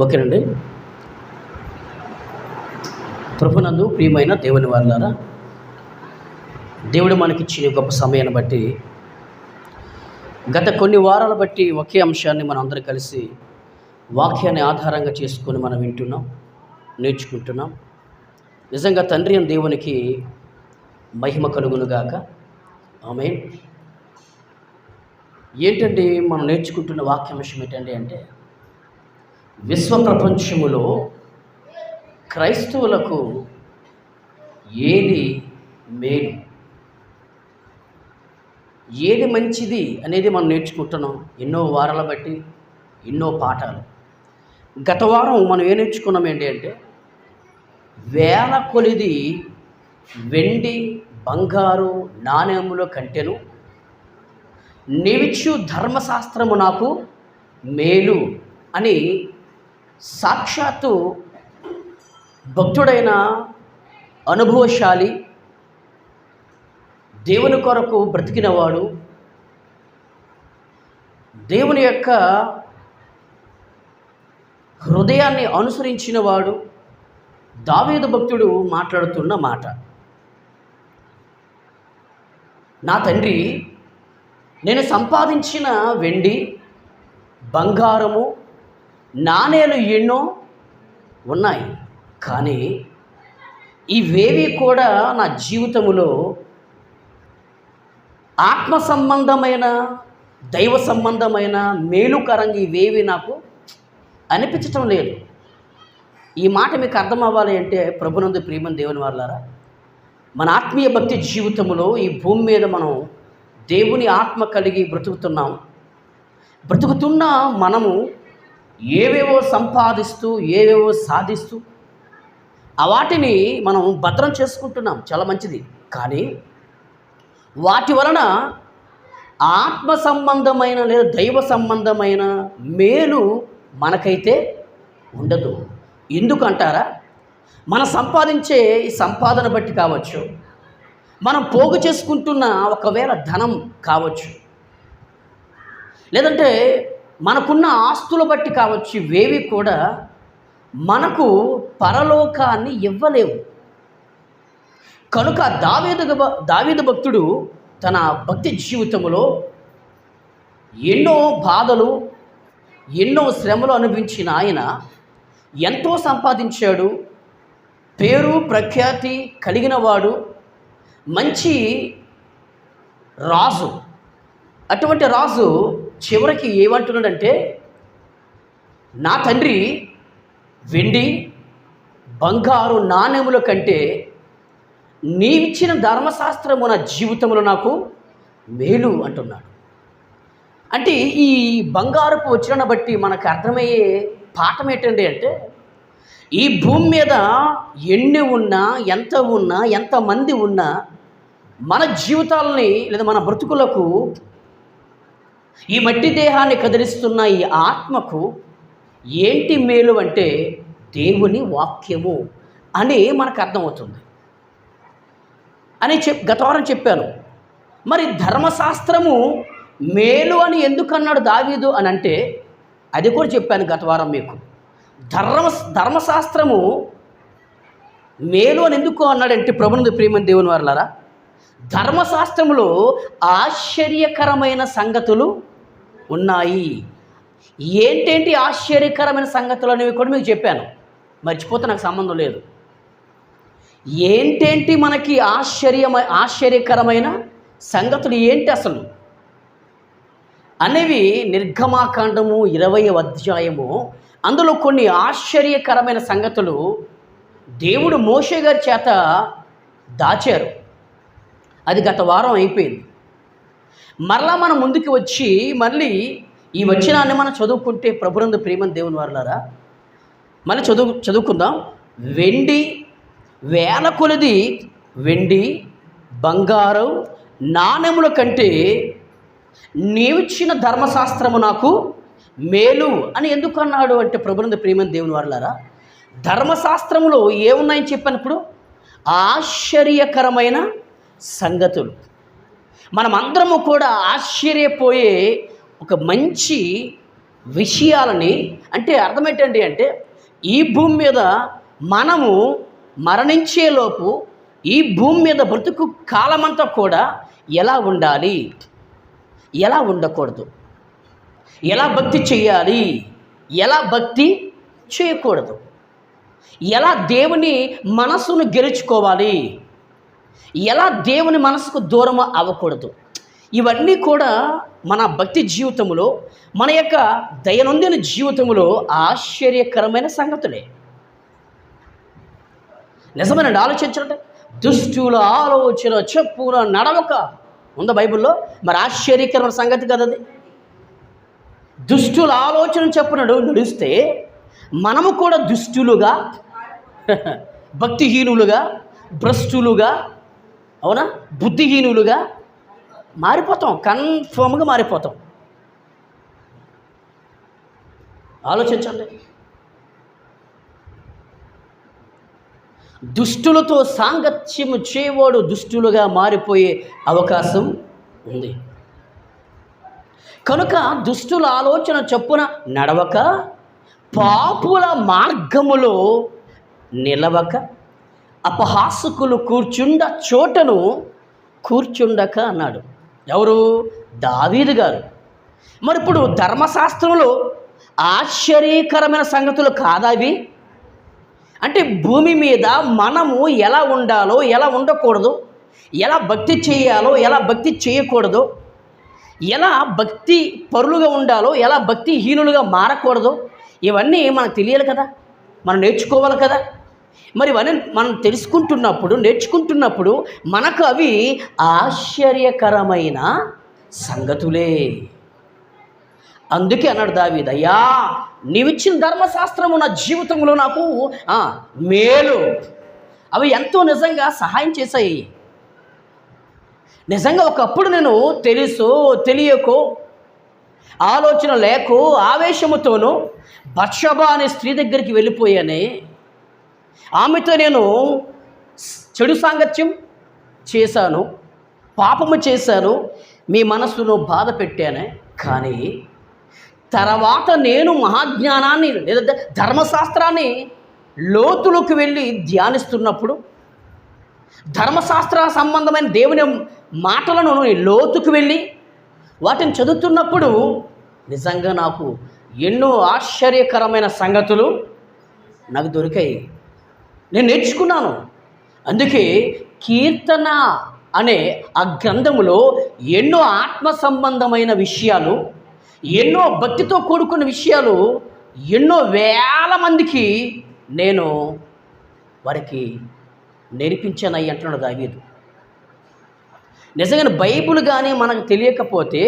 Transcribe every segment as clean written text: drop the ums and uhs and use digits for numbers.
ఓకేనండి. ప్రభునందు ప్రియమైన దేవుని వారలారా, దేవుడు మనకిచ్చిన గొప్ప సమయాన్ని బట్టి గత కొన్ని వారాల బట్టి ఒకే అంశాన్ని మనం అందరం కలిసి వాక్యాన్ని ఆధారంగా చేసుకొని మనం వింటున్నాం, నేర్చుకుంటున్నాం. నిజంగా తండ్రి అని దేవునికి మహిమ కలుగునుగాక. ఆమేన్. ఏంటండి మనం నేర్చుకుంటున్న వాక్యాంశం ఏంటండి అంటే, విశ్వ ప్రపంచములో క్రైస్తవులకు ఏది మేలు, ఏది మంచిది అనేది మనం నేర్చుకుంటున్నాం. ఎన్నో వారాల బట్టి ఎన్నో పాఠాలు. గత వారం మనం ఏం నేర్చుకున్నాం ఏంటి అంటే, వేల కొలిది వెండి బంగారు నాణ్యముల కంటెను నీవిచ్చు ధర్మశాస్త్రము నాకు మేలు అని సాక్షాత్తు భక్తుడైన అనుభవశాలి, దేవుని కొరకు బ్రతికినవాడు, దేవుని యొక్క హృదయాన్ని అనుసరించినవాడు దావీదు భక్తుడు మాట్లాడుతున్న మాట. నా తండ్రి, నేను సంపాదించిన వెండి బంగారము నాణేలు ఎన్నో ఉన్నాయి, కానీ ఇవేవి కూడా నా జీవితంలో ఆత్మ సంబంధమైన దైవ సంబంధమైన మేలుకరంగా ఇవేవి నాకు అనిపించటం లేదు. ఈ మాట మీకు అర్థం అవ్వాలి అంటే, ప్రభునందు ప్రియమైన దేవుని వారలారా, మన ఆత్మీయ భక్తి జీవితంలో ఈ భూమి మీద మనం దేవుని ఆత్మ కలిగి బ్రతుకుతున్న మనము ఏవేవో సంపాదిస్తూ ఏవేవో సాధిస్తూ వాటిని మనం భద్రం చేసుకుంటున్నాం, చాలా మంచిది. కానీ వాటి వలన ఆత్మ సంబంధమైన లేదా దైవ సంబంధమైన మేలు మనకైతే ఉండదు. ఎందుకంటారా, మనం సంపాదించే ఈ సంపాదన బట్టి కావచ్చు, మనం పోగు చేసుకుంటున్న ఒకవేళ ధనం కావచ్చు, లేదంటే మనకున్న ఆస్తుల బట్టి కావచ్చు, ఇవేవి కూడా మనకు పరలోకాన్ని ఇవ్వలేవు. కనుక దావీదు భక్తుడు తన భక్తి జీవితంలో ఎన్నో బాధలు ఎన్నో శ్రమలు అనుభవించిన ఆయన ఎంతో సంపాదించాడు, పేరు ప్రఖ్యాతి కలిగినవాడు, మంచి రాజు. అటువంటి రాజు చివరికి ఏమంటున్నాడంటే, నా తండ్రి, వెండి బంగారు నాణ్యముల కంటే నీవిచ్చిన ధర్మశాస్త్రము నా జీవితంలో నాకు మేలు అంటున్నాడు. అంటే ఈ బంగారపు వచనం బట్టి మనకు అర్థమయ్యే పాఠం ఏంటండి అంటే, ఈ భూమి మీద ఎన్ని ఉన్నా, ఎంత ఉన్నా, ఎంతమంది ఉన్నా, మన జీవితాలని లేదా మన బ్రతుకులకు ఈ మట్టి దేహాన్ని కదిలిస్తున్న ఈ ఆత్మకు ఏంటి మేలు అంటే, దేవుని వాక్యము అని మనకు అర్థమవుతుంది అని గత వారం చెప్పాను. మరి ధర్మశాస్త్రము మేలు అని ఎందుకు అన్నాడు దావీదు అని అంటే, అది కూడా చెప్పాను గత వారం మీకు. ధర్మశాస్త్రము మేలు అని ఎందుకు అన్నాడంటే, ప్రభునందు ప్రియమైన దేవుని వారలారా, ధర్మశాస్త్రములో ఆశ్చర్యకరమైన సంగతులు ఉన్నాయి. ఏంటేంటి ఆశ్చర్యకరమైన సంగతులు అనేవి కూడా మీకు చెప్పాను, మర్చిపోతే నాకు సంబంధం లేదు. ఏంటేంటి మనకి ఆశ్చర్యకరమైన సంగతులు ఏంటి అసలు అనేవి నిర్గమాకాండము 20వ అధ్యాయము. అందులో కొన్ని ఆశ్చర్యకరమైన సంగతులు దేవుడు మోషే గారి చేత దాచారు. అది గత వారం అయిపోయింది. మరలా మనం ముందుకు వచ్చి మళ్ళీ ఈ వచనాన్ని మనం చదువుకుంటే, ప్రభునందు ప్రియమైన దేవుని వారలారా, మళ్ళీ చదువుకుందాం. వేల కొలది వెండి బంగారం నాణ్యముల కంటే నీవిచ్చిన ధర్మశాస్త్రము నాకు మేలు అని ఎందుకు అన్నాడు అంటే, ప్రభునందు ప్రియమైన దేవుని వారలారా, ధర్మశాస్త్రములో ఏమున్నాయని చెప్పినప్పుడు ఆశ్చర్యకరమైన సంగతులు. మనమందరము కూడా ఆశ్చర్యపోయే ఒక మంచి విషయాలని, అంటే అర్థం ఏంటండి అంటే, ఈ భూమి మీద మనము మరణించేలోపు ఈ భూమి మీద బ్రతుకు కాలమంతా కూడా ఎలా ఉండాలి, ఎలా ఉండకూడదు, ఎలా భక్తి చేయాలి, ఎలా భక్తి చేయకూడదు, ఎలా దేవుని మనసును గెలుచుకోవాలి, ఎలా దేవుని మనసుకు దూరం అవ్వకూడదు, ఇవన్నీ కూడా మన భక్తి జీవితంలో, మన యొక్క దైనందిన జీవితంలో ఆశ్చర్యకరమైన సంగతులే. నిజమేనండి. ఆలోచించండి. దుష్టుల ఆలోచన చెప్పున నడవక ఉందా బైబిల్లో? మరి ఆశ్చర్యకరమైన సంగతి కదా అది. దుష్టుల ఆలోచన చెప్పున నడిస్తే మనము కూడా దుష్టులుగా, భక్తిహీనులుగా, భ్రష్టులుగా, అవునా, బుద్ధిహీనులుగా మారిపోతాం. కన్ఫర్మ్గా మారిపోతాం. ఆలోచించండి. దుష్టులతో సాంగత్యము చేయవాడు దుష్టులుగా మారిపోయే అవకాశం ఉంది. కనుక దుష్టుల ఆలోచన చొప్పున నడవక, పాపుల మార్గములో నిలవక, అపహాసకులు కూర్చుండ చోటను కూర్చుండక అన్నాడు. ఎవరు? దావీదు గారు. మరి ఇప్పుడు ధర్మశాస్త్రంలో ఆశ్చర్యకరమైన సంగతులు కాదవి? అంటే భూమి మీద మనము ఎలా ఉండాలో, ఎలా ఉండకూడదు, ఎలా భక్తి చేయాలో, ఎలా భక్తి చేయకూడదు, ఎలా భక్తి పరులుగా ఉండాలో, ఎలా భక్తిహీనులుగా మారకూడదు, ఇవన్నీ మనకు తెలియాలి కదా, మనం నేర్చుకోవాలి కదా. మరి ఇవన్నీ మనం తెలుసుకుంటున్నప్పుడు, నేర్చుకుంటున్నప్పుడు మనకు అవి ఆశ్చర్యకరమైన సంగతులే. అందుకే అన్నాడు దావీదు, అయ్యా నీవిచ్చిన ధర్మశాస్త్రము నా జీవితంలో నాకు మేలు. అవి ఎంతో నిజంగా సహాయం చేశాయి. నిజంగా ఒకప్పుడు నేను తెలుసో తెలియకో, ఆలోచన లేకో, ఆవేశముతోనూ బత్షెబా అనే స్త్రీ దగ్గరికి వెళ్ళిపోయానే. ఆమెతో నేను చెడు సాంగత్యం చేశాను, పాపము చేశాను, మీ మనసును బాధ పెట్టానే. కానీ తర్వాత నేను మహాజ్ఞానాన్ని లేదా ధర్మశాస్త్రాన్ని లోతులోకి వెళ్ళి ధ్యానిస్తున్నప్పుడు, ధర్మశాస్త్ర సంబంధమైన దేవుని మాటలను లోతుకు వెళ్ళి వాటిని చదువుతున్నప్పుడు నిజంగా నాకు ఎన్నో ఆశ్చర్యకరమైన సంగతులు నాకు దొరికాయి, నేను నేర్చుకున్నాను. అందుకే కీర్తన అనే ఆ గ్రంథములో ఎన్నో ఆత్మ సంబంధమైన విషయాలు, ఎన్నో భక్తితో కూడుకున్న విషయాలు ఎన్నో వేల మందికి నేను వారికి నేర్పించానయ్యి అంటున్నాడు దావీదు. నిజంగా బైబిల్ కానీ మనకు తెలియకపోతే,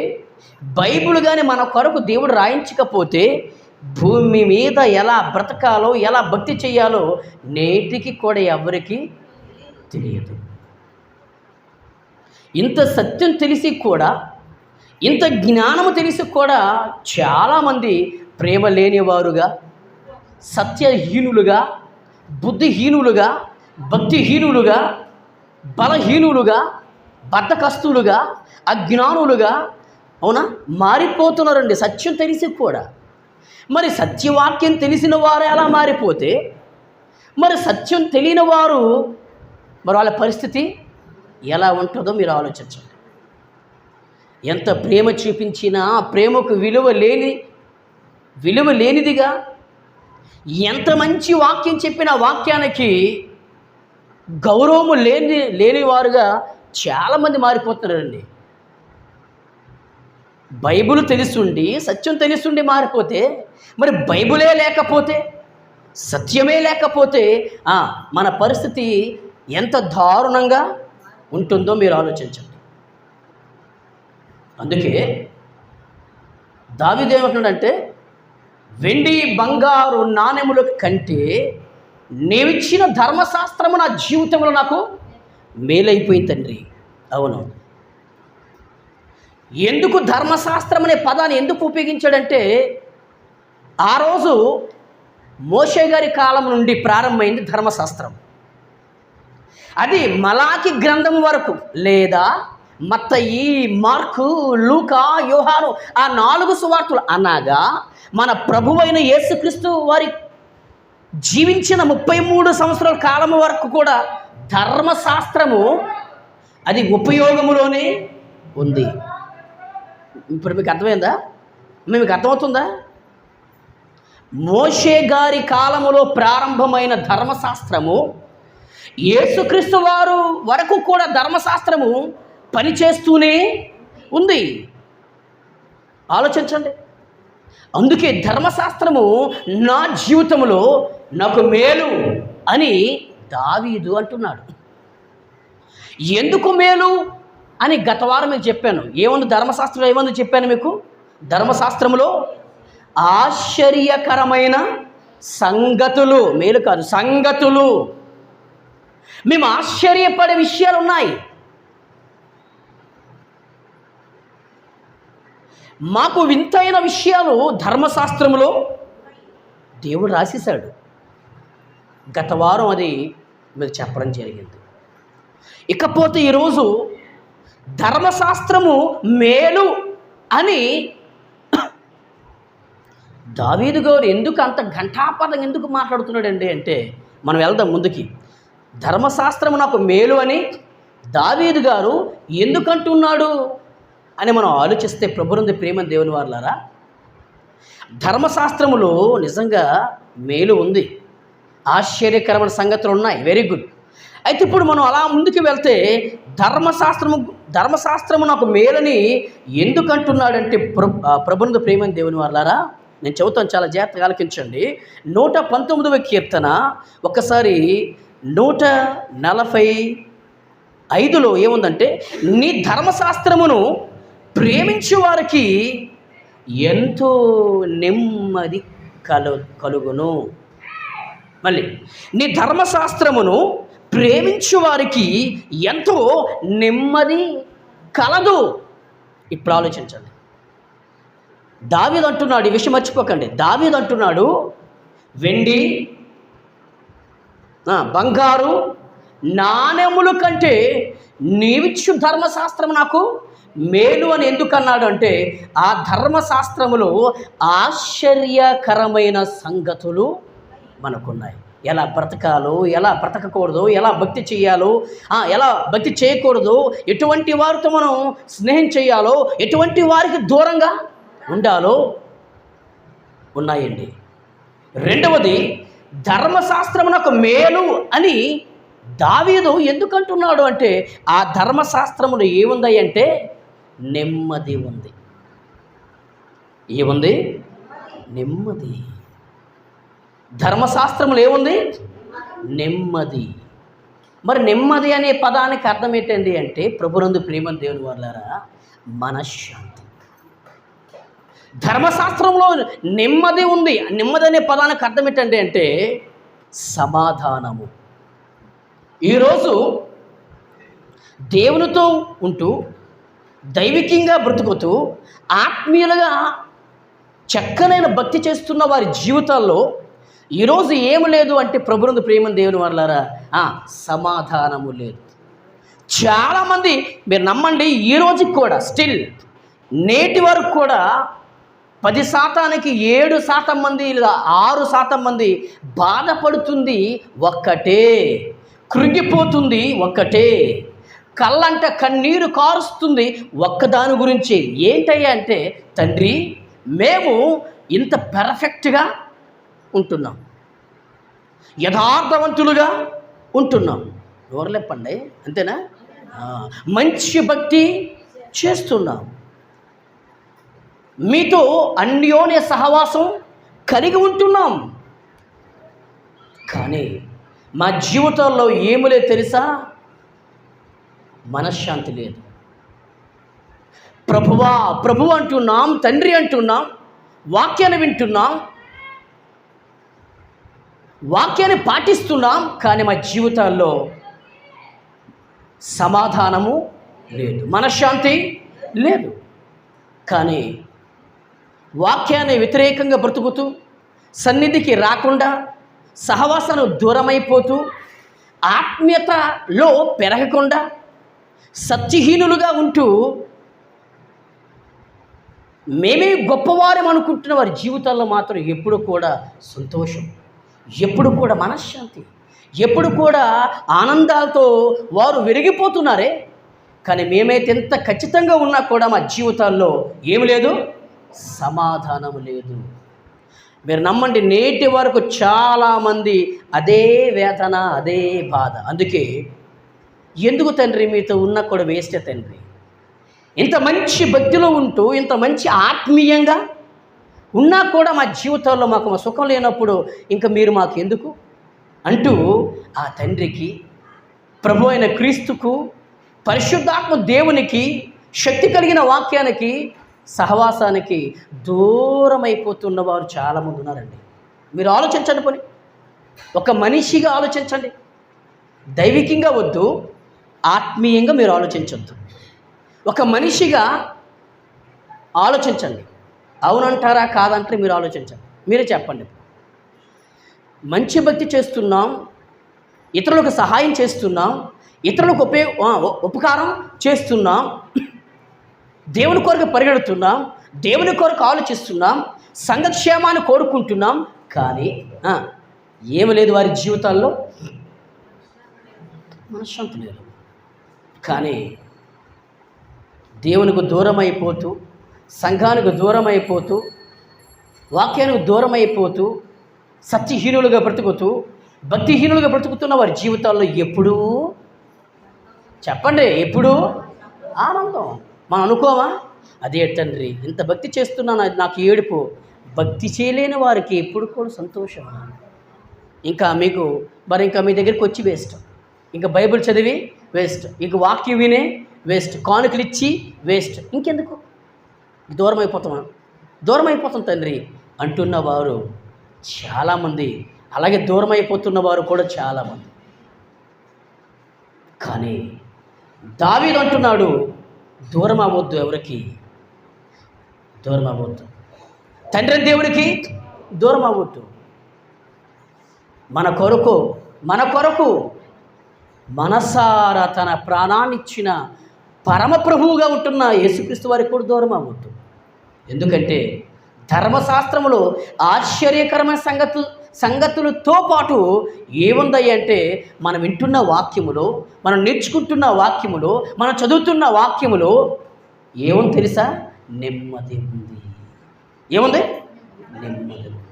బైబిల్ కానీ మన కొరకు దేవుడు రాయించకపోతే భూమి మీద ఎలా బ్రతకాలో, ఎలా భక్తి చేయాలో నేటికి కూడా ఎవరికి తెలియదు. ఇంత సత్యం తెలిసి కూడా, ఇంత జ్ఞానము తెలిసి కూడా చాలామంది ప్రేమ లేనివారుగా, సత్యహీనులుగా, బుద్ధిహీనులుగా, భక్తిహీనులుగా, బలహీనులుగా, బద్ధకస్తులుగా, అజ్ఞానులుగా, అవునా, మారిపోతున్నారండి సత్యం తెలిసి కూడా. మరి సత్యవాక్యం తెలిసిన వారు ఎలా మారిపోతే, మరి సత్యం తెలియని వారు మరి వాళ్ళ పరిస్థితి ఎలా ఉంటుందో మీరు ఆలోచించండి. ఎంత ప్రేమ చూపించినా ప్రేమకు విలువ లేనిదిగా, ఎంత మంచి వాక్యం చెప్పిన వాక్యానికి గౌరవము లేనివారుగా చాలామంది మారిపోతున్నారండి. బైబిల్ తెలుసుండి, సత్యం తెలుసుండి మారిపోతే, మరి బైబిలే లేకపోతే, సత్యమే లేకపోతే మన పరిస్థితి ఎంత దారుణంగా ఉంటుందో మీరు ఆలోచించండి. అందుకే దావీదు ఏమంటున్నాడంటే, వెండి బంగారు నాణెముల కంటే నీవిచ్చిన ధర్మశాస్త్రము నా జీవితంలో నాకు మేలైపోయింది తండ్రి. అవును, ఎందుకు ధర్మశాస్త్రం అనే పదాన్ని ఎందుకు ఉపయోగించాడంటే, ఆ రోజు మోషే గారి కాలం నుండి ప్రారంభమైంది ధర్మశాస్త్రం. అది మలాకి గ్రంథం వరకు, లేదా మత్తయి, మార్కు, లూకా, యోహాను, ఆ 4 సువార్తలు అనగా మన ప్రభువైన యేసుక్రీస్తు వారి జీవించిన 33 సంవత్సరాల కాలం వరకు కూడా ధర్మశాస్త్రము అది ఉపయోగములోనే ఉంది. ఇప్పుడు మీకు అర్థమైందా? మీకు అర్థమవుతుందా? మోషే గారి కాలములో ప్రారంభమైన ధర్మశాస్త్రము యేసుక్రీస్తు వారు వరకు కూడా ధర్మశాస్త్రము పనిచేస్తూనే ఉంది. ఆలోచించండి. అందుకే ధర్మశాస్త్రము నా జీవితంలో నాకు మేలు అని దావీదు అంటున్నాడు. ఎందుకు మేలు అని గత వారం మీకు చెప్పాను. ఏముంది ధర్మశాస్త్రంలో, ఏముంది చెప్పాను మీకు. ధర్మశాస్త్రములో ఆశ్చర్యకరమైన సంగతులు, మేలు కాదు సంగతులు, మేము ఆశ్చర్యపడే విషయాలు ఉన్నాయి. మాకు వింతైన విషయాలు ధర్మశాస్త్రములో దేవుడు రాసేశాడు. గత వారం అది మీకు చెప్పడం జరిగింది. ఇకపోతే ఈరోజు ధర్మశాస్త్రము మేలు అని దావీదు గారు ఎందుకు అంత ఘంటాపథం ఎందుకు మాట్లాడుతున్నాడండి అంటే, మనం వెళ్దాం ముందుకి. ధర్మశాస్త్రము నాకు మేలు అని దావీదు గారు ఎందుకంటున్నాడు అని మనం ఆలోచిస్తే, ప్రభునందు ప్రేమ దేవుని వారలారా, ధర్మశాస్త్రములో నిజంగా మేలు ఉంది, ఆశ్చర్యకరమైన సంగతులు ఉన్నాయి. Very good. అయితే ఇప్పుడు మనం అలా ముందుకు వెళ్తే ధర్మశాస్త్రము నాకు మేలని ఎందుకంటున్నాడంటే, ప్రభునందు ప్రేమ దేవుని వారలారా, నేను చెబుతాను, చాలా జాగ్రత్తగా ఆలకించండి. 119వ కీర్తన ఒకసారి 145లో ఏముందంటే, నీ ధర్మశాస్త్రమును ప్రేమించు వారికి ఎంతో నెమ్మది కలుగును. మళ్ళీ, నీ ధర్మశాస్త్రమును ప్రేమించు వారికి ఎంతో నెమ్మది కలదు. ఇప్పుడు ఆలోచించండి. దావీదు అంటున్నాడు, ఈ విషయం మర్చిపోకండి. దావీదు అంటున్నాడు, వెండి బంగారు నాణెముల కంటే నీవిచ్చు ధర్మశాస్త్రం నాకు మేలు అని ఎందుకన్నాడు అంటే, ఆ ధర్మశాస్త్రములో ఆశ్చర్యకరమైన సంగతులు మనకున్నాయి. ఎలా బ్రతకాలో, ఎలా బ్రతకకూడదు, ఎలా భక్తి చేయాలో, ఎలా భక్తి చేయకూడదు, ఎటువంటి వారితో మనం స్నేహం చేయాలో, ఎటువంటి వారికి దూరంగా ఉండాలో ఉన్నాయండి. రెండవది, ధర్మశాస్త్రం నాకు మేలు అని దావీదు ఎందుకంటున్నాడు అంటే, ఆ ధర్మశాస్త్రములో ఏముంది అంటే నెమ్మది ఉంది. ఏముంది? నెమ్మది. ధర్మశాస్త్రములో ఏముంది? నెమ్మది. మరి నెమ్మది అనే పదానికి అర్థం ఏంటండి అంటే, ప్రభునందు ప్రేమ దేవుని వారలారా, మనశ్శాంతి. ధర్మశాస్త్రంలో నెమ్మది ఉంది. నెమ్మది అనే పదానికి అర్థం ఏంటండి అంటే సమాధానము. ఈరోజు దేవునితో ఉంటూ దైవికంగా బ్రతుకుతూ ఆత్మీయులుగా చక్కనైన భక్తి చేస్తున్న వారి జీవితాల్లో ఈరోజు ఏమి లేదు అంటే, ప్రభునందు ప్రేమ దేవుని వారలారా, సమాధానము లేదు. చాలామంది, మీరు నమ్మండి, ఈ రోజుకి కూడా స్టిల్ నేటి వరకు కూడా 10%కి 7% మంది లేదా 6% మంది బాధపడుతుంది ఒక్కటే, కృంగిపోతుంది ఒక్కటే, కళ్ళంట కన్నీరు కారుస్తుంది ఒక్కదాని గురించి. ఏంటయ్యా అంటే, తండ్రి మేము ఇంత పెర్ఫెక్ట్గా ఉంటున్నాం, యథార్థవంతులుగా ఉంటున్నాం, నోరలేప్పండి అంతేనా, మంచి భక్తి చేస్తున్నాం, మీతో అన్యోన్య సహవాసం కలిగి ఉంటున్నాం, కానీ మా జీవితాల్లో ఏమి లేదు తెలుసా? మనశ్శాంతి లేదు. ప్రభువా ప్రభు అంటున్నాం, తండ్రి అంటున్నాం, వాక్యాన్ని వింటున్నాం, వాక్యాన్ని పాటిస్తున్నాం, కానీ మా జీవితాల్లో సమాధానము లేదు, మనశ్శాంతి లేదు. కానీ వాక్యాన్ని వ్యతిరేకంగా బ్రతుకుతూ, సన్నిధికి రాకుండా, సహవాసను దూరమైపోతూ, ఆత్మీయతలో పెరగకుండా సత్యహీనులుగా ఉంటూ మేమే గొప్పవారం అనుకుంటున్న వారి జీవితాల్లో మాత్రం ఎప్పుడు కూడా సంతోషం, ఎప్పుడు కూడా మనశ్శాంతి, ఎప్పుడు కూడా ఆనందాలతో వారు వెలిగిపోతున్నారే. కానీ మేమైతే ఎంత ఖచ్చితంగా ఉన్నా కూడా మా జీవితాల్లో ఏమి లేదు, సమాధానం లేదు. మీరు నమ్మండి, నేటి వరకు చాలామంది అదే వేదన, అదే బాధ. అందుకే ఎందుకు తండ్రి మీతో ఉన్నా కూడా వేస్టే తండ్రి, ఇంత మంచి భక్తిలో ఉంటూ ఇంత మంచి ఆత్మీయంగా ఉన్నా కూడా మా జీవితాల్లో మాకు మా సుఖం లేనప్పుడు ఇంకా మీరు మాకు ఎందుకు అంటూ ఆ తండ్రికి, ప్రభు అయిన క్రీస్తుకు, పరిశుద్ధాత్మ దేవునికి, శక్తి కలిగిన వాక్యానికి, సహవాసానికి దూరం అయిపోతున్న వారు చాలామంది ఉన్నారండి. మీరు ఆలోచించండి, పోనీ ఒక మనిషిగా ఆలోచించండి. దైవికంగా వద్దు, ఆత్మీయంగా మీరు ఆలోచించొద్దు. ఒక మనిషిగా ఆలోచించండి. అవునంటారా కాదంటారా మీరు ఆలోచించండి. మీరే చెప్పండి. మంచి భక్తి చేస్తున్నాం, ఇతరులకు సహాయం చేస్తున్నాం, ఇతరులకు ఉపకారం చేస్తున్నాం, దేవుని కొరకు పరిగెడుతున్నాం, దేవుని కొరకు ఆలోచిస్తున్నాం, సంఘక్షేమాన్ని కోరుకుంటున్నాం. కానీ ఏమి లేదు వారి జీవితాల్లో, మనశ్శాంతి లేదు. కానీ దేవునికి దూరం అయిపోతూ, సంఘానికి దూరం అయిపోతూ, వాక్యానికి దూరం అయిపోతూ, సత్యహీనులుగా బ్రతుకుతూ, భక్తిహీనులుగా బ్రతుకుతున్న వారి జీవితాల్లో ఎప్పుడూ చెప్పండి, ఎప్పుడూ ఆనందం. మనం అనుకోమా, అదే తండ్రి ఇంత భక్తి చేస్తున్నాను నాకు ఏడుపు. భక్తి చేయలేని వారికి ఎప్పుడు కూడా సంతోషం. ఇంకా మీకు ఇంకా మీ దగ్గరికి వచ్చి వేస్ట్, ఇంకా బైబిల్ చదివి వేస్ట్, ఇంక వాక్యం వినే వేస్ట్, కానుకలు ఇచ్చి వేస్ట్, ఇంకెందుకు దూరం అయిపోతాం తండ్రి అంటున్న వారు చాలామంది, అలాగే దూరం అయిపోతున్న వారు కూడా చాలామంది. కానీ దావీదు అంటున్నాడు, దూరం అవ్వద్దు, ఎవరికి దూరం అవ్వద్దు, తండ్రి దేవునికి దూరం అవ్వద్దు. మన కొరకు మనసారా తన ప్రాణాన్నిచ్చిన పరమప్రభువుగా ఉంటున్న యేసుక్రీస్తు వారికి కూడా దూరం అవ్వద్దు. ఎందుకంటే ధర్మశాస్త్రములో ఆశ్చర్యకరమైన సంగతులతో పాటు ఏముందయ్యి అంటే, మనం వింటున్న వాక్యములో, మనం నేర్చుకుంటున్న వాక్యములో, మనం చదువుతున్న వాక్యములో ఏముంది తెలుసా? నెమ్మది ఉంది. ఏముంది? నెమ్మది ఉంది.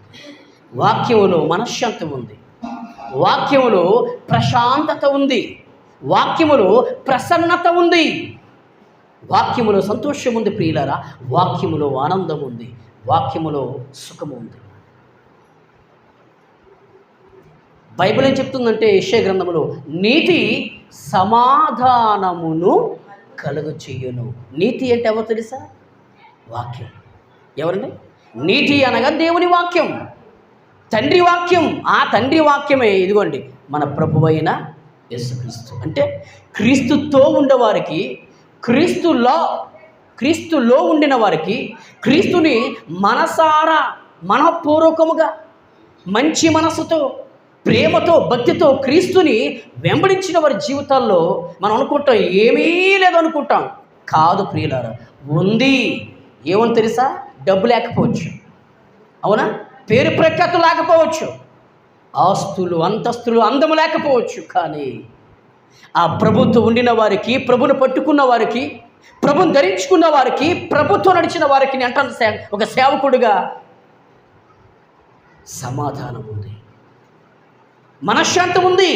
వాక్యములో మనశ్శాంతి ఉంది, వాక్యములో ప్రశాంతత ఉంది, వాక్యములో ప్రసన్నత ఉంది, వాక్యములో సంతోషం ఉంది. ప్రియులారా, వాక్యములో ఆనందం ఉంది, వాక్యములో సుఖము ఉంది. బైబిల్ ఏం చెప్తుందంటే, యెషయా గ్రంథములో నీతి సమాధానమును కలుగు చెయ్యును. నీతి అంటే ఎవరు తెలుసా? వాక్యం. ఎవరండి? నీతి అనగా దేవుని వాక్యం, తండ్రి వాక్యం. ఆ తండ్రి వాక్యమే ఇదిగోండి మన ప్రభువైన యేసుక్రీస్తు. అంటే క్రీస్తుతో ఉండేవారికి, క్రీస్తులో ఉండిన వారికి, క్రీస్తుని మనసారా మనఃపూర్వకముగా మంచి మనసుతో, ప్రేమతో, భక్తితో క్రీస్తుని వెంబడించిన వారి జీవితాల్లో మనం అనుకుంటాం ఏమీ లేదనుకుంటాం. కాదు ప్రియులారా, ఉంది. ఏమని తెలుసా? డబ్బు లేకపోవచ్చు, అవునా, పేరు ప్రఖ్యాతులు లేకపోవచ్చు, ఆస్తులు అంతస్తులు అందము లేకపోవచ్చు. కానీ ఆ ప్రభుతో ఉండిన వారికి, ప్రభుని పట్టుకున్న వారికి, ప్రభుని ధరించుకున్న వారికి, ప్రభుతో నడిచిన వారికి అంటాను ఒక సేవకుడిగా సమాధానం ఉంది, మనశ్శాంతి ఉంది.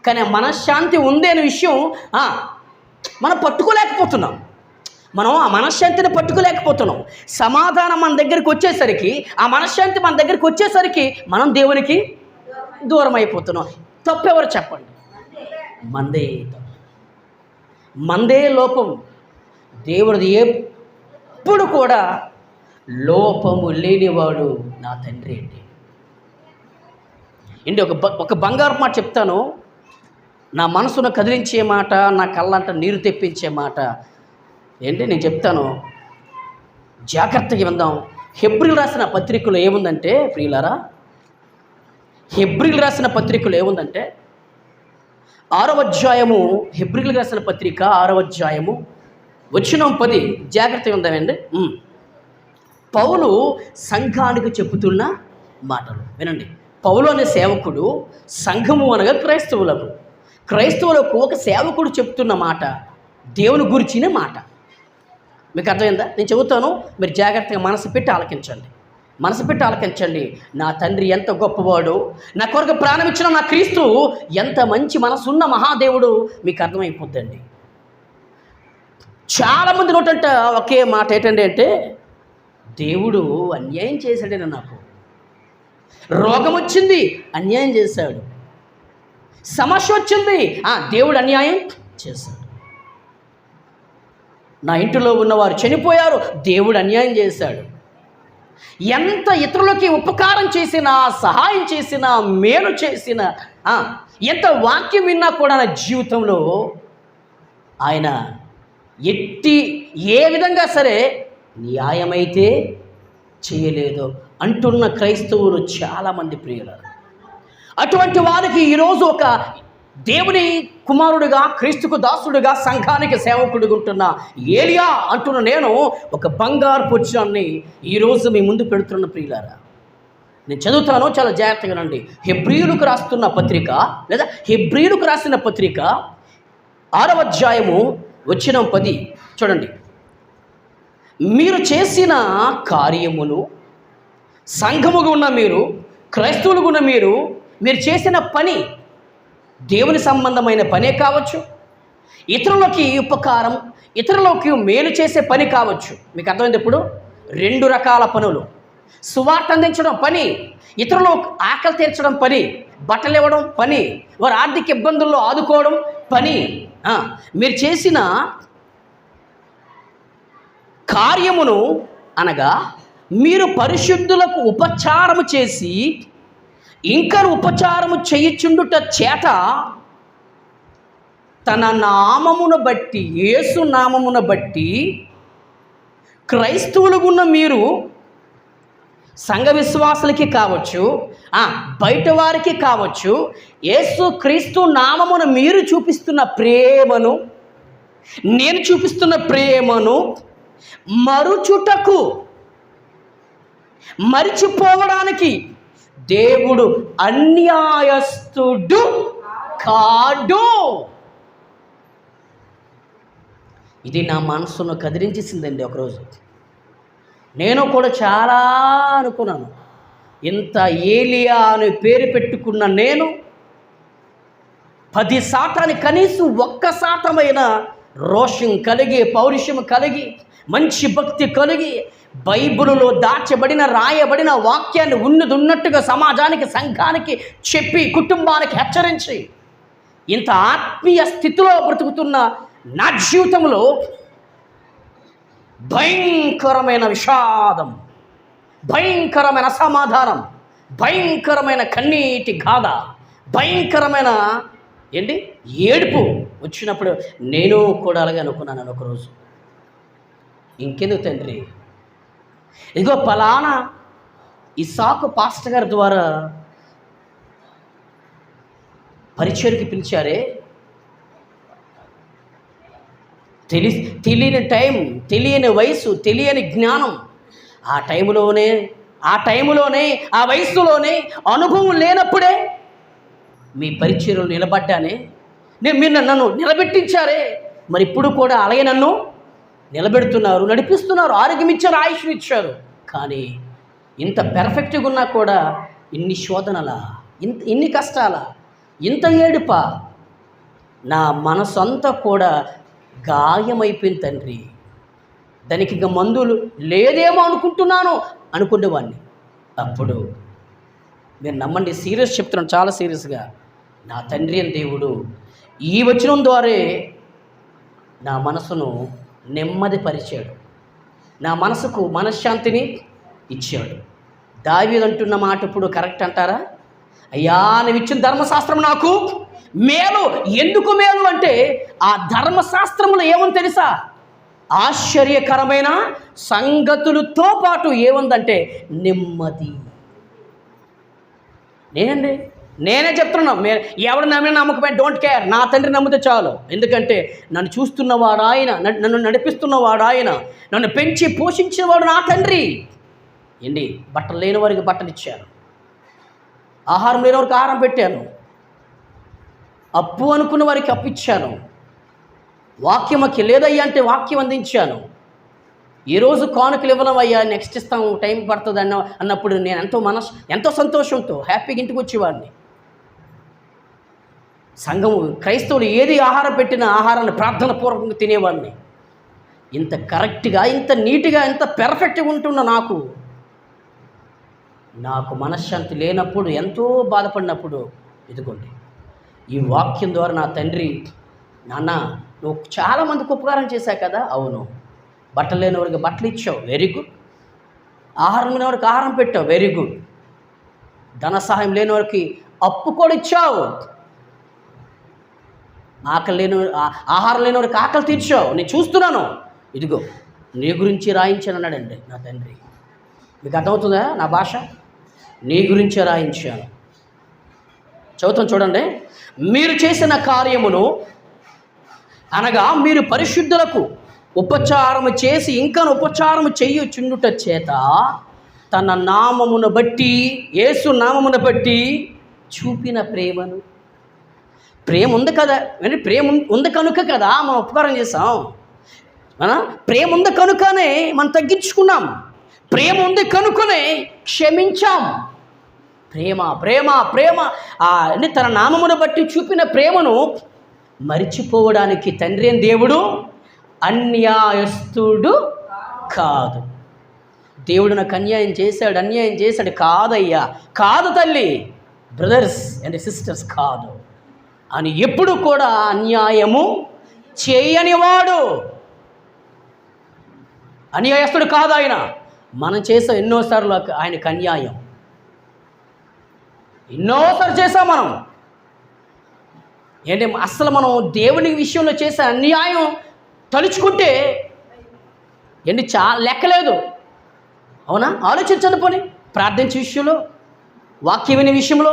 కానీ ఆ మనశ్శాంతి ఉంది అనే విషయం మనం పట్టుకోలేకపోతున్నాం. మనం ఆ మనశ్శాంతిని పట్టుకోలేకపోతున్నాం. సమాధానం మన దగ్గరికి వచ్చేసరికి, ఆ మనశ్శాంతి మన దగ్గరికి వచ్చేసరికి మనం దేవునికి దూరం అయిపోతున్నాం. తప్పెవరు చెప్పండి? మందే లోపం. దేవుడిది ఎప్పుడు కూడా లోపము లేనివాడు నా తండ్రి అండి. ఒక బంగారు మాట చెప్తాను, నా మనసును కదిలించే మాట, నా కళ్ళంట నీరు తెప్పించే మాట ఏంటి నేను చెప్తాను, జాగ్రత్తగా విందాం. హెబ్రీలు రాసిన పత్రికలో ఏముందంటే, ప్రియులారా, హెబ్రీలు రాసిన పత్రికలో ఏముందంటే, 6వ అధ్యాయము హెబ్రీయులకు రాసిన పత్రిక 6వ అధ్యాయము వచనం 10 జాగ్రత్తగా ఉందామండి. పౌలు సంఘానికి చెబుతున్న మాటలు వినండి. పౌలు అనే సేవకుడు సంఘము అనగా క్రైస్తవులకు ఒక సేవకుడు చెప్తున్న మాట దేవుని గురించిన మాట. మీకు అర్థమైందా? నేను చెబుతాను, మీరు జాగ్రత్తగా మనసు పెట్టి ఆలకించండి. నా తండ్రి ఎంత గొప్పవాడు, నా కొరకు ప్రాణం ఇచ్చిన నా క్రీస్తు ఎంత మంచి మనసున్న మహాదేవుడు మీకు అర్థమైపోద్దండి. చాలామంది నోటంట ఒకే మాట ఏంటండి అంటే, దేవుడు అన్యాయం చేశాడని, నాకు రోగం వచ్చింది అన్యాయం చేశాడు, సమస్య వచ్చింది దేవుడు అన్యాయం చేశాడు, నా ఇంటిలో ఉన్నవారు చనిపోయారు దేవుడు అన్యాయం చేశాడు. ఎంత ఇతరులకి ఉపకారం చేసినా, సహాయం చేసినా, మేలు చేసినా, ఎంత వాక్యం విన్నా కూడా నా జీవితంలో ఆయన ఏ విధంగా సరే న్యాయమైతే చేయలేదు అంటున్న క్రైస్తవులు చాలామంది ప్రియులారు. అటువంటి వారికి ఈరోజు ఒక దేవుని కుమారుడిగా, క్రీస్తుకు దాసుడిగా, సంఘానికి సేవకుడిగా ఉంటున్న ఏలియా అంటున్న నేను ఒక బంగారు పుచ్చాన్ని ఈరోజు మీ ముందు పెడుతున్న ప్రియులారా. నేను చదువుతాను, చాలా జాగ్రత్తగా రండి. హెబ్రీయులకు రాస్తున్న పత్రిక లేదా హెబ్రీయులకు రాసిన పత్రిక 6వ అధ్యాయము వచనం 10 చూడండి. మీరు చేసిన కార్యమును, సంఘముగా ఉన్న మీరు, క్రైస్తవులుగా ఉన్న మీరు చేసిన పని దేవుని సంబంధమైన పనే కావచ్చు, ఇతరులకి ఉపకారం, ఇతరులకి మేలు చేసే పని కావచ్చు. మీకు అర్థమైంది? ఇప్పుడు 2 రకాల పనులు: సువార్త అందించడం పని, ఇతరులు ఆకలి తీర్చడం పని, బట్టలు ఇవ్వడం పని, వారి ఆర్థిక ఇబ్బందుల్లో ఆదుకోవడం పని. మీరు చేసిన కార్యమును అనగా మీరు పరిశుద్ధులకు ఉపచారము చేసి ఇంకా ఉపచారము చేయుచుండుట చేత తన నామమును బట్టి, యేసు నామమును బట్టి క్రైస్తవులుగున్న మీరు సంఘ విశ్వాసులకి కావచ్చు, బయట వారికి కావచ్చు, యేసు క్రీస్తు నామమును మీరు చూపిస్తున్న ప్రేమను, నేను చూపిస్తున్న ప్రేమను మరుచుటకు, మరిచిపోవడానికి దేవుడు అన్యాయస్తుడు కాడు. ఇది నా మనసును కదిలించేసిందండి. ఒకరోజు నేను కూడా చాలా అనుకున్నాను, ఇంత ఏలియా అని పేరు పెట్టుకున్న నేను 10% కనీసం 1% రోషం కలిగి, పౌరుషం కలిగి, మంచి భక్తి కలిగి, బైబిలులో దాచబడిన, రాయబడిన వాక్యాన్ని ఉన్నట్టుగా సమాజానికి, సంఘానికి చెప్పి, కుటుంబానికి హెచ్చరించి, ఇంత ఆత్మీయ స్థితిలో బ్రతుకుతున్న నా జీవితంలో భయంకరమైన విషాదం, భయంకరమైన అసమాధానం, భయంకరమైన కన్నీటి గాథ, భయంకరమైన ఏడుపు వచ్చినప్పుడు నేను కూడా అలాగే అనుకున్నాను. ఒకరోజు ఇంకెందుకు తండ్రి, ఇదిగో పలానా ఇస్సాకు పాస్టర్ గారి ద్వారా పరిచర్కి పిలిచారే, తెలియని టైం, తెలియని వయసు, తెలియని జ్ఞానం, ఆ టైంలోనే, ఆ వయసులోనే, అనుభవం లేనప్పుడే మీ పరిచర్యలు నిలబడ్డానే, మీరు నన్ను నిలబెట్టించారే, మరి ఇప్పుడు కూడా అలాగే నన్ను నిలబెడుతున్నారు, నడిపిస్తున్నారు, ఆరోగ్యం ఇచ్చారు, ఆయుష్ను ఇచ్చారు. కానీ ఇంత పెర్ఫెక్ట్గా ఉన్నా కూడా ఇన్ని శోధనలా, ఇన్ని కష్టాలా, ఇంత ఏడుపా, నా మనసు అంతా కూడా గాయమైపోయింది తండ్రి. దానికి ఇంకా మందులు లేదేమో అనుకునేవాడిని. అప్పుడు మీరు నమ్మండి, సీరియస్ చెప్తున్నాను, చాలా సీరియస్గా, నా తండ్రి అని దేవుడు ఈ వచనం ద్వారా నా మనసును నెమ్మదిపరిచాడు, నా మనసుకు మనశ్శాంతిని ఇచ్చాడు. దావీదు అంటున్న మాట ఇప్పుడు కరెక్ట్ అంటారా? అయ్యా, నువ్వు ఇచ్చిన ధర్మశాస్త్రం నాకు మేలు. ఎందుకు మేలు అంటే, ఆ ధర్మశాస్త్రములో ఏమని తెలుసా? ఆశ్చర్యకరమైన సంగతులతో పాటు ఏముందంటే నెమ్మది. నేనండి నేనే చెప్తున్నా, ఎవడు నమ్మిన నమ్మకమే, డోంట్ కేర్. నా తండ్రి నమ్మితే చాలు. ఎందుకంటే నన్ను చూస్తున్నవాడు ఆయన, నన్ను నడిపిస్తున్నవాడు ఆయన, నన్ను పెంచి పోషించేవాడు నా తండ్రి. ఏంటి, బట్టలు లేని వారికి బట్టలు ఇచ్చాను, ఆహారం లేని వారికి ఆహారం పెట్టాను, అప్పు అనుకున్న వారికి అప్పు ఇచ్చాను, వాక్యమకి లేదయ్యా అంటే వాక్యం అందించాను. ఈరోజు కానుకలు ఇవ్వలేమయ్యా, నెక్స్ట్ ఇస్తాం, టైం పడుతుంది అన్నప్పుడు నేను ఎంతో సంతోషంతో హ్యాపీగా ఇంటికి వచ్చేవాడిని. సంఘము క్రైస్తవులు ఏది ఆహారం పెట్టిన ఆహారాన్ని ప్రార్థన పూర్వకంగా తినేవాడిని. ఇంత కరెక్ట్గా, ఇంత నీట్గా, ఇంత పెర్ఫెక్ట్గా ఉంటున్న నాకు మనశ్శాంతి లేనప్పుడు, ఎంతో బాధపడినప్పుడు, ఇదిగోండి ఈ వాక్యం ద్వారా నా తండ్రి, నాన్న నువ్వు చాలామందికి ఉపకారం చేశావు కదా. అవును. బట్టలు లేని వారికి బట్టలు ఇచ్చావు, వెరీ గుడ్. ఆహారం లేని వారికి ఆహారం పెట్టావు, వెరీ గుడ్. ధన సహాయం లేని వారికి అప్పు కూడా ఇచ్చావు. ఆహారం లేని వారికి ఆకలి తీర్చావు. నేను చూస్తున్నాను, ఇదిగో నీ గురించి రాయించాను అన్నాడండి నా తండ్రి. మీకు అర్థమవుతుందా నా భాష? నీ గురించే రాయించాను. చదువుతాం చూడండి. మీరు చేసిన కార్యమును అనగా మీరు పరిశుద్ధులకు ఉపచారము చేసి ఇంకా ఉపచారము చెయ్యుచుండుట చేత తన నామమును బట్టి, యేసు నామమును బట్టి చూపిన ప్రేమను. ప్రేమ ఉంది కదా, ప్రేమ ఉంది కనుక కదా మనం ఉపకారం చేసాం. ప్రేమ ఉంది కనుకనే మనం తగ్గించుకున్నాం. ప్రేమ ఉంది కనుకనే క్షమించాం. ప్రేమ ప్రేమ ప్రేమ అని తన నామమును బట్టి చూపిన ప్రేమను మరిచిపోవడానికి తండ్రి అయిన దేవుడు అన్యాయస్తుడు కాదు. దేవుడు నాకు అన్యాయం చేశాడు కాదయ్యా, కాదు తల్లి, బ్రదర్స్ అండ్ సిస్టర్స్, కాదు అని ఎప్పుడు కూడా అన్యాయము చేయనివాడు. అన్యాయస్తుడు కాదు ఆయన. మనం చేసాం ఎన్నోసార్లు ఆయనకు అన్యాయం, ఎన్నోసార్లు చేసాం మనం. ఏంటి, అసలు మనం దేవుని విషయంలో చేసే అన్యాయం తలుచుకుంటే ఏంటి లెక్కలేదు. అవునా? ఆలోచించండి. పోనీ ప్రార్థించే విషయంలో, వాక్యం వినే విషయంలో,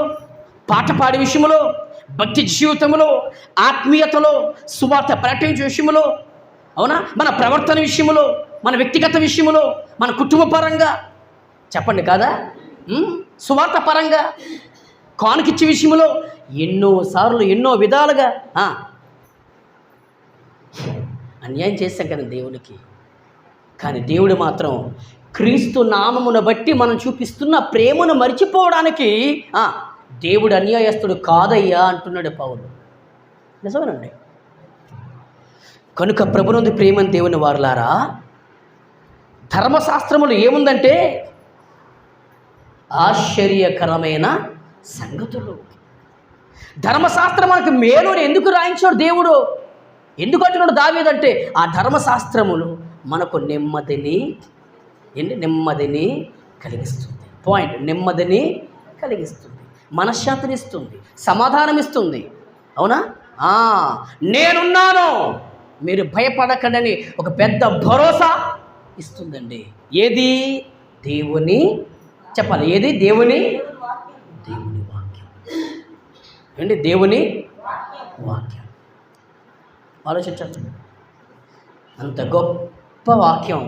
పాట పాడే విషయంలో, భక్తి జీవితంలో, ఆత్మీయతలో, సువార్త ప్రకటించే విషయంలో, అవునా, మన ప్రవర్తన విషయంలో, మన వ్యక్తిగత విషయంలో, మన కుటుంబ పరంగా, చెప్పండి కాదా, సువార్త పరంగా, కానుకిచ్చే విషయంలో ఎన్నోసార్లు ఎన్నో విధాలుగా అన్యాయం చేశాం కదా దేవునికి. కానీ దేవుడు మాత్రం క్రీస్తు నామమును బట్టి మనం చూపిస్తున్న ప్రేమను మరిచిపోవడానికి దేవుడు అన్యాయస్తుడు కాదయ్యా అంటున్నాడు పౌలు. నిజమేనండి. కనుక ప్రభునందు ప్రేమని దేవుని వారులారా, ధర్మశాస్త్రములు ఏముందంటే ఆశ్చర్యకరమైన సంగతులు. ధర్మశాస్త్రం మనకు మేలుని ఎందుకు రాయించాడు దేవుడు? ఎందుకు అంటున్నాడు దావీదంటే, ఆ ధర్మశాస్త్రములు మనకు నెమ్మదిని కలిగిస్తుంది. పాయింట్, నెమ్మదిని కలిగిస్తుంది, మనశ్శాంతిని ఇస్తుంది, సమాధానం ఇస్తుంది. అవునా? నేనున్నాను, మీరు భయపడకండి ఒక పెద్ద భరోసా ఇస్తుందండి. ఏది? దేవుని, చెప్పాలి, ఏది? దేవుని వాక్యం. ఏంటి? దేవుని వాక్యం. ఆలోచించండి. అంత గొప్ప వాక్యం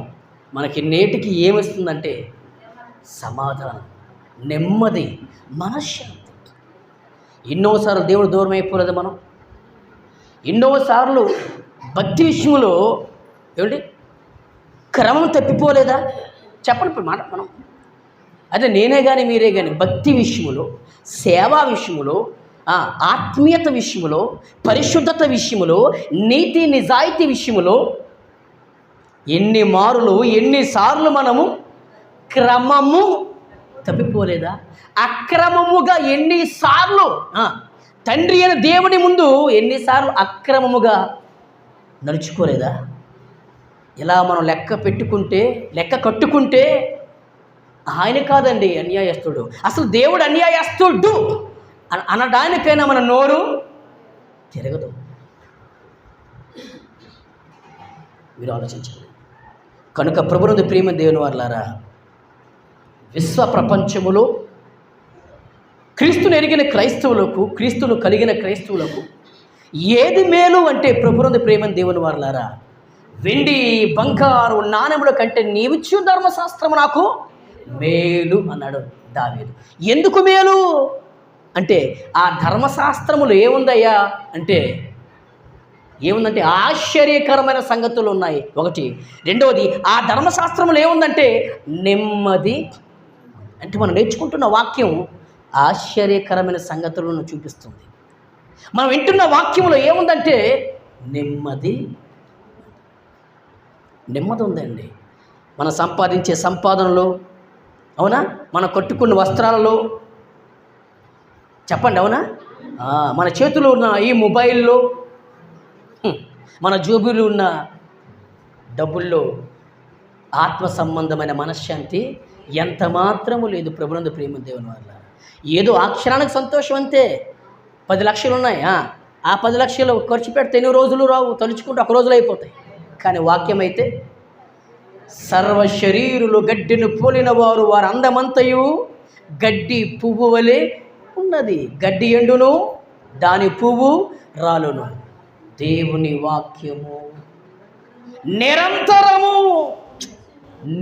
మనకి నేటికి ఏమిస్తుందంటే సమాధానం, నెమ్మది, మనశ్శాంతి. ఎన్నోసార్లు దేవుడు దూరం అయిపోలేదు. మనం ఎన్నోసార్లు భక్తి విషయంలో ఏమిటి క్రమం తప్పిపోలేదా? చెప్పండి ఇప్పుడు మాట. మనం అదే నేనే కానీ మీరే కానీ భక్తి విషయంలో, సేవా విషయంలో, ఆత్మీయత విషయంలో, పరిశుద్ధత విషయంలో, నీతి నిజాయితీ విషయంలో ఎన్నిసార్లు మనము క్రమము తప్పిపోలేదా? అక్రమముగా ఎన్నిసార్లు తండ్రి అయిన దేవుని ముందు ఎన్నిసార్లు అక్రమముగా నడుచుకోలేదా? ఇలా మనం లెక్క కట్టుకుంటే ఆయన కాదండి అన్యాయస్తుడు. అసలు దేవుడు అన్యాయస్తుడు అనడానికైనా మన నోరు తిరగదు. మీరు ఆలోచించండి. కనుక ప్రభునందు ప్రియమైన దేవుని వారలారా, విశ్వ ప్రపంచములో క్రీస్తును ఎరిగిన క్రైస్తవులకు, క్రీస్తును కలిగిన క్రైస్తవులకు ఏది మేలు అంటే ప్రభునందు ప్రేమని దేవుని వారలారా, వెండి బంగారు నాణెముల కంటే నీవిచ్చు ధర్మశాస్త్రము నాకు మేలు అన్నాడు దావీదు. ఎందుకు మేలు అంటే ఆ ధర్మశాస్త్రములు ఏముందయ్యా అంటే ఏముందంటే ఆశ్చర్యకరమైన సంగతులు ఉన్నాయి ఒకటి. రెండవది ఆ ధర్మశాస్త్రములు ఏముందంటే నెమ్మది. అంటే మనం నేర్చుకుంటున్న వాక్యం ఆశ్చర్యకరమైన సంగతులను చూపిస్తుంది. మనం వింటున్న వాక్యంలో ఏముందంటే నెమ్మది ఉందండి. మనం సంపాదించే సంపాదనలో, అవునా, మనం కట్టుకున్న వస్త్రాలలో, చెప్పండి అవునా, మన చేతిలో ఉన్న ఈ మొబైల్లో, మన జోబులో ఉన్న డబ్బుల్లో ఆత్మ సంబంధమైన మనశ్శాంతి ఎంత మాత్రము లేదు. ప్రభునందు ప్రేమ దేవుని వల్ల ఏదో ఆ క్షణానికి సంతోషం అంతే. 10 లక్షలు ఉన్నాయి, ఆ 10 లక్షలు ఖర్చు పెడితే ఎన్ని రోజులు రావు, తలుచుకుంటూ ఒక రోజులు అయిపోతాయి. కానీ వాక్యం అయితే సర్వ శరీరులు గడ్డిని పోలిన వారు వారి అందమంతయు గడ్డి పువ్వు వలె ఉన్నది. గడ్డి ఎండును, దాని పువ్వు రాలును. దేవుని వాక్యము నిరంతరము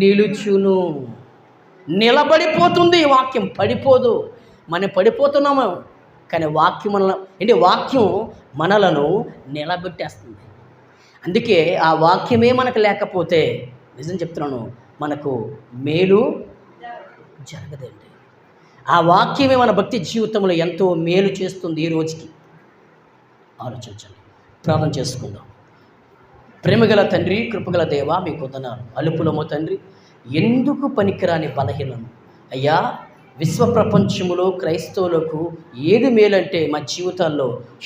నిలుచును, నిలబడిపోతుంది. వాక్యం పడిపోదు. మనం పడిపోతున్నాము కానీ వాక్యం వాక్యం మనలను నిలబెట్టేస్తుంది. అందుకే ఆ వాక్యమే మనకు లేకపోతే నిజం చెప్తున్నాను, మనకు మేలు జరగదండి. ఆ వాక్యమే మన భక్తి జీవితంలో ఎంతో మేలు చేస్తుంది. ఈ రోజుకి ఆలోచించండి. ప్రార్థన చేసుకుందాం. ప్రేమగల తండ్రి, కృపగల దేవా, మీకు వందనాలు. అలుపులమో తండ్రి, ఎందుకు పనికిరాని బలహీనము అయ్యా, విశ్వ ప్రపంచములో క్రైస్తవులకు ఏది మేలంటే మా జీవితాల్లో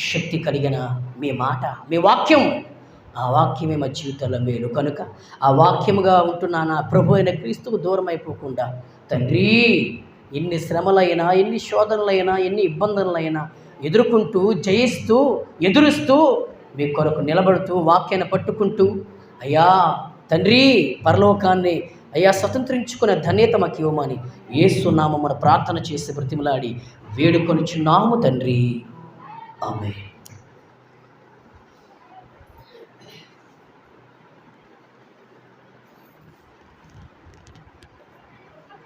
శక్తి కలిగిన మీ మాట, మీ వాక్యం. ఆ వాక్యమే మా జీవితాల్లో మేలు. కనుక ఆ వాక్యముగా ఉంటున్న నా ప్రభు అయిన క్రీస్తుకు దూరం అయిపోకుండా తండ్రి, ఎన్ని శ్రమలైనా, ఎన్ని శోధనలైనా, ఎన్ని ఇబ్బందులైనా ఎదుర్కొంటూ, జయిస్తూ, ఎదురుస్తూ, మీ కొరకు నిలబడుతూ, వాక్యాన్ని పట్టుకుంటూ అయ్యా తండ్రి పరలోకాన్ని అయ్యా స్వతంత్రించుకునే ధన్యత మాకు ఇవ్వమని యేసు నామమున ప్రార్థన చేసి బ్రతిమలాడి వేడుకొనుచున్నాము తండ్రి. ఆమేన్.